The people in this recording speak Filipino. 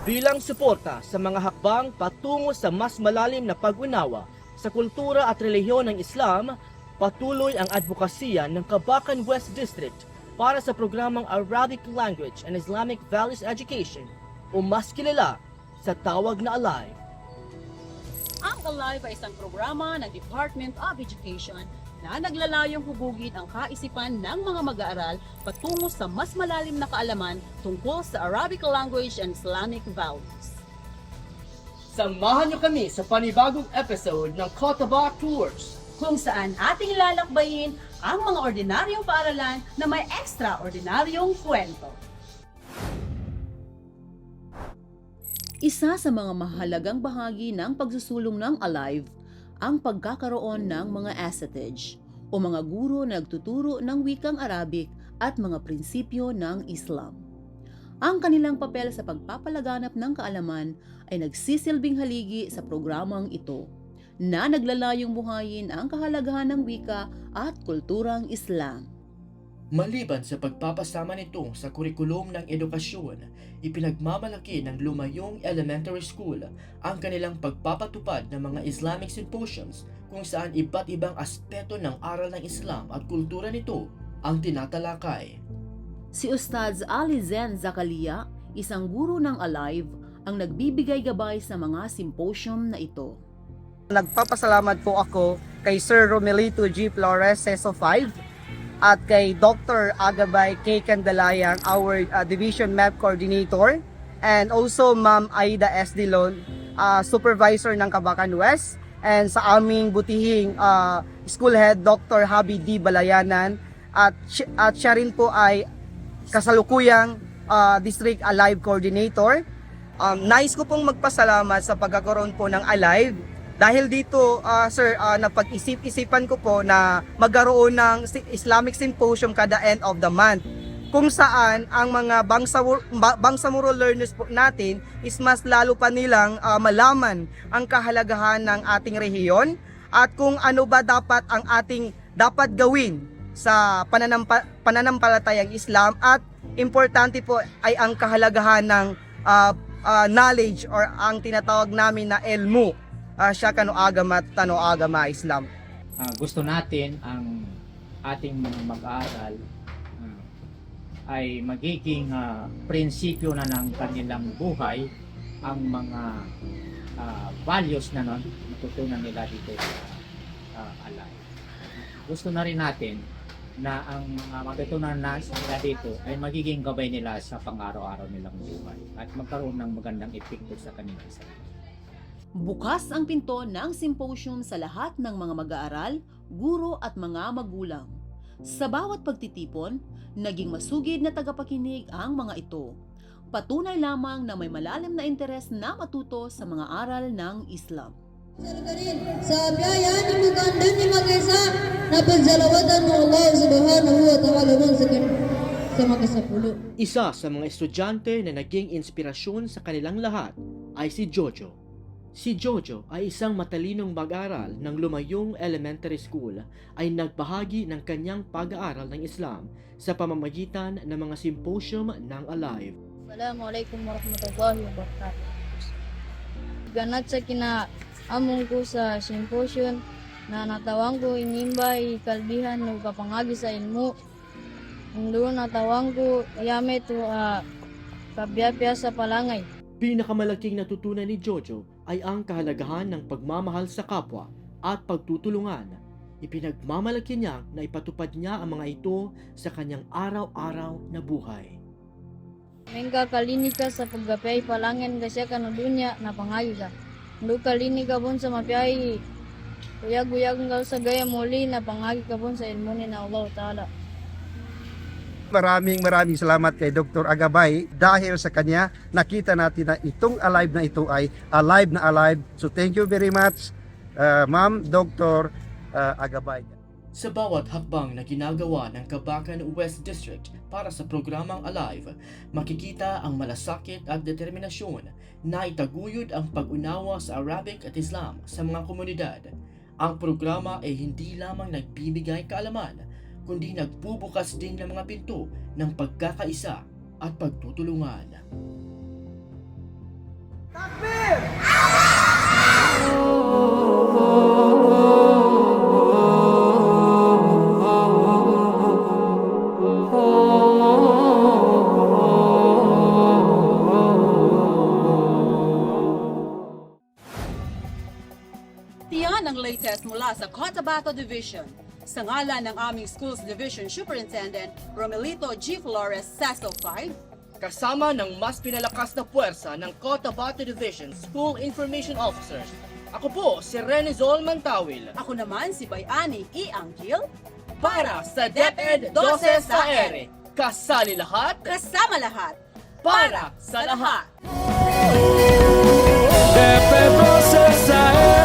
Bilang suporta sa mga hakbang patungo sa mas malalim na pag-unawa sa kultura at relihiyon ng Islam, patuloy ang advokasya ng Kabakan West District para sa programang Arabic Language and Islamic Values Education o mas kilala sa tawag na ALIVE. Ang ALIVE ay isang programa ng Department of Education na naglalayong hubugin ang kaisipan ng mga mag-aaral patungo sa mas malalim na kaalaman tungkol sa Arabic language and Islamic values. Samahan niyo kami sa panibagong episode ng Kotaba Tours, Kung saan ating lalakbayin ang mga ordinaryong paaralan na may extraordinaryong kwento. Isa sa mga mahalagang bahagi ng pagsusulong ng ALIVE ang pagkakaroon ng mga assetage o mga guro na nagtuturo ng wikang Arabic at mga prinsipyo ng Islam. Ang kanilang papel sa pagpapalaganap ng kaalaman ay nagsisilbing haligi sa programang ito na naglalayong buhayin ang kahalagahan ng wika at kulturang Islam. Maliban sa pagpapasama nito sa kurikulum ng edukasyon, ipinagmamalaki ng Lumayong Elementary School ang kanilang pagpapatupad ng mga Islamic symposiums kung saan iba't ibang aspeto ng aral ng Islam at kultura nito ang tinatalakay. Si Ustadz Ali Zen Zakalia, isang guro ng ALIVE, ang nagbibigay gabay sa mga symposium na ito. Nagpapasalamat po ako kay Sir Romelito G. Flores, CESO 5, at kay Dr. Agabay K. Candalayang, our Division Map Coordinator, and also Ma'am Aida S. Dilon, Supervisor ng Kabakan West, and sa aming butihing School Head, Dr. Habi D. Balayanan, at siya rin po ay kasalukuyang District ALIVE Coordinator. Nais ko pong magpasalamat sa pagkakaroon po ng ALIVE. Dahil dito, sir, napag-isip-isipan ko po na magkaroon ng Islamic Symposium kada end of the month. Kung saan ang mga Bangsamoro learners po natin is mas lalo pa nilang malaman ang kahalagahan ng ating rehiyon at kung ano ba dapat ang ating dapat gawin sa pananampalatayang Islam, at importante po ay ang kahalagahan ng knowledge or ang tinatawag namin na ilmu. Siya kano agama at tano agama Islam. Gusto natin ang ating mga mag-aaral ay magiging prinsipyo na ng kanilang buhay ang mga values na matutunan nila dito sa ALIVE. Gusto na rin natin na ang mga matutunan nila dito ay magiging gabay nila sa pang-araw-araw nilang buhay at magkaroon ng magandang epekto sa kanilang sarili. Bukas ang pinto ng symposium sa lahat ng mga mag-aaral, guro at mga magulang. Sa bawat pagtitipon, naging masugid na tagapakinig ang mga ito. Patunay lamang na may malalim na interes na matuto sa mga aral ng Islam. Sa biyaya ni maganda ni mag-isa na pagsalawatan ng Allah subhanahu wa ta'ala sa magkasapulo. Isa sa mga estudyante na naging inspirasyon sa kanilang lahat ay si Jojo. Si Jojo ay isang matalinong mag-aral ng Lumayong Elementary School ay nagbahagi ng kanyang pag-aaral ng Islam sa pamamagitan ng mga symposium ng ALIVE. Assalamualaikum warahmatullahi wabarakatuh. Ganat sa kinaamong ko sa symposium na natawang ko inimbay kalbihan ng kapangagi sa ilmu. Ang doon natawang ko yame to kabiyapya sa palangay. Pinakamalaking natutunan ni Jojo ay ang kahalagahan ng pagmamahal sa kapwa at pagtutulungan. Ipinagmamalaki niya na ipatupad niya ang mga ito sa kanyang araw-araw na buhay. Mengka kalini ka sa paggapay palangan kasya ka no dunya na pangagi ka. Ndu kalini ka pun sa mapiyay. Kuyag-uyag ka sa gaya muli na pangagi ka pun sa ilmu ni na Allah Ta'ala. Maraming salamat kay Dr. Agabay dahil sa kanya nakita natin na itong ALIVE na ito ay alive na alive. So thank you very much, Ma'am Dr. Agabay. Sa bawat hakbang na ginagawa ng Kabakan West District para sa programang ALIVE, makikita ang malasakit at determinasyon na itaguyod ang pag-unawa sa Arabic at Islam sa mga komunidad. Ang programa ay hindi lamang nagbibigay kaalaman, kundi nagbubukas din ng mga pinto ng pagkakaisa at pagtutulungan. Tiyan ang latest mula sa Cotabato Division. Sa ngalan ng aming Schools Division Superintendent Romelito G. Flores, SESO 5, Kasama ng mas pinalakas na puwersa ng Cotabato Division School Information Officers. Ako po si Renizol Mantawil ako naman si Bayani E. Angkil, para sa DepEd 12 sa ere. Kasali lahat kasama lahat, para sa lahat. DepEd 12 sa ere.